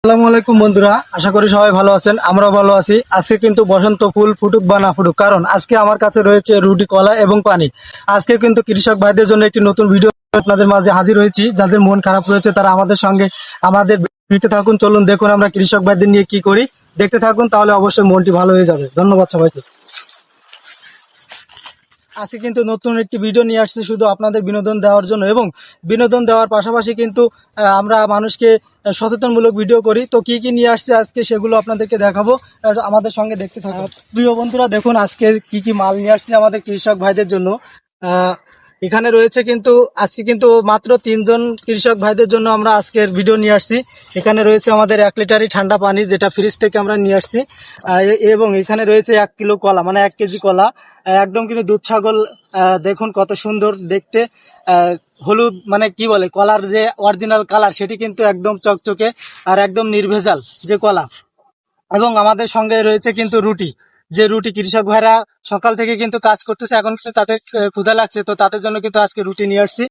আসসালামু আলাইকুম বন্ধুরা, আশা করি সবাই ভালো আছেন। আমরাও ভালো আছি। আজকে কিন্তু বসন্ত ফুল ফুটুক বা না ফুটুক, কারণ আজকে আমার কাছে রয়েছে রুটি, কলা এবং পানি। আজকে কিন্তু কৃষক ভাইদের জন্য একটি নতুন ভিডিও আপনাদের মাঝে হাজির হয়েছি। যাদের মন খারাপ রয়েছে তারা আমাদের সঙ্গে আমাদের ভিডিওতে থাকুন। চলুন দেখুন আমরা কৃষক ভাইদের নিয়ে কি করি। দেখতে থাকুন, তাহলে অবশ্যই মনটি ভালো হয়ে যাবে। ধন্যবাদ সবাইকে। আজকে কিন্তু নতুন একটি ভিডিও নিয়ে আসছি শুধু আপনাদের বিনোদন দেওয়ার জন্য, এবং বিনোদন দেওয়ার পাশাপাশি কিন্তু আমরা মানুষকে সচেতনমূলক ভিডিও করি। তো কি কি নিয়ে আসছে আজকে সেগুলো আপনাদেরকে দেখাবো। আমাদের সঙ্গে দেখতে থাকুন। প্রিয় বন্ধুরা, দেখুন আজকে কি কি মাল নিয়ে আসছি আমাদের কৃষক ভাইদের জন্য। আহ, এখানে রয়েছে কিন্তু আজকে কিন্তু মাত্র 3 জন কৃষক ভাইদের জন্য আমরা আজকের ভিডিও নিয়ে আসছি। এখানে রয়েছে আমাদের 1 লিটারই ঠান্ডা পানি, যেটা ফ্রিজ থেকে আমরা নিয়ে আসছি। এবং এখানে রয়েছে 1 কিলো কলা, মানে 1 কেজি কলা, একদম কিন্তু দুধ ছাগল। দেখুন কত সুন্দর দেখতে। হলুদ, মানে কি বলে, কলার যে অরিজিনাল কালার সেটি কিন্তু একদম চকচকে আর একদম নির্ভেজাল যে কলা। এবং আমাদের সঙ্গে রয়েছে কিন্তু রুটি, যে রুটি কৃষক ভাইরা সকাল থেকে কিন্তু কাজ করতেছে, এখন কিন্তু তাদের ক্ষুধা লাগছে, তো তাদের জন্য কিন্তু আজকে রুটি নিয়ে আসছি।